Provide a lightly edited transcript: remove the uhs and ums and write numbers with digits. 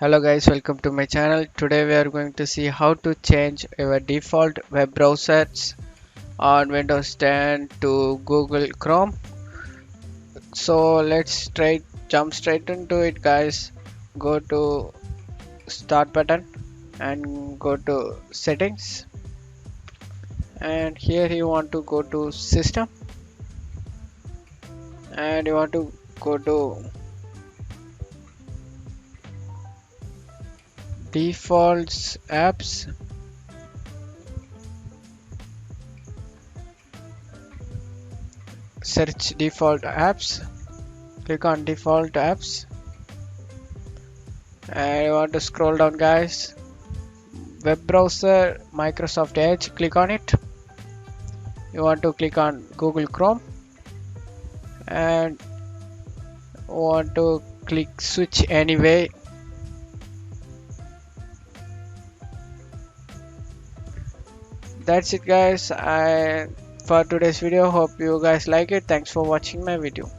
Hello guys, welcome to my channel. Today we are going to see how to change your default web browsers on Windows 10 to Google Chrome. So let's jump straight into it guys. Go to start button and go to settings, and here you want to go to system and you want to go to defaults apps. Search default apps, click on default apps, and you want to scroll down guys. Web browser, Microsoft Edge, click on it. You want to click on Google Chrome and want to click switch anyway. That's it guys. I for today's video, hope you guys like it. Thanks for watching my video.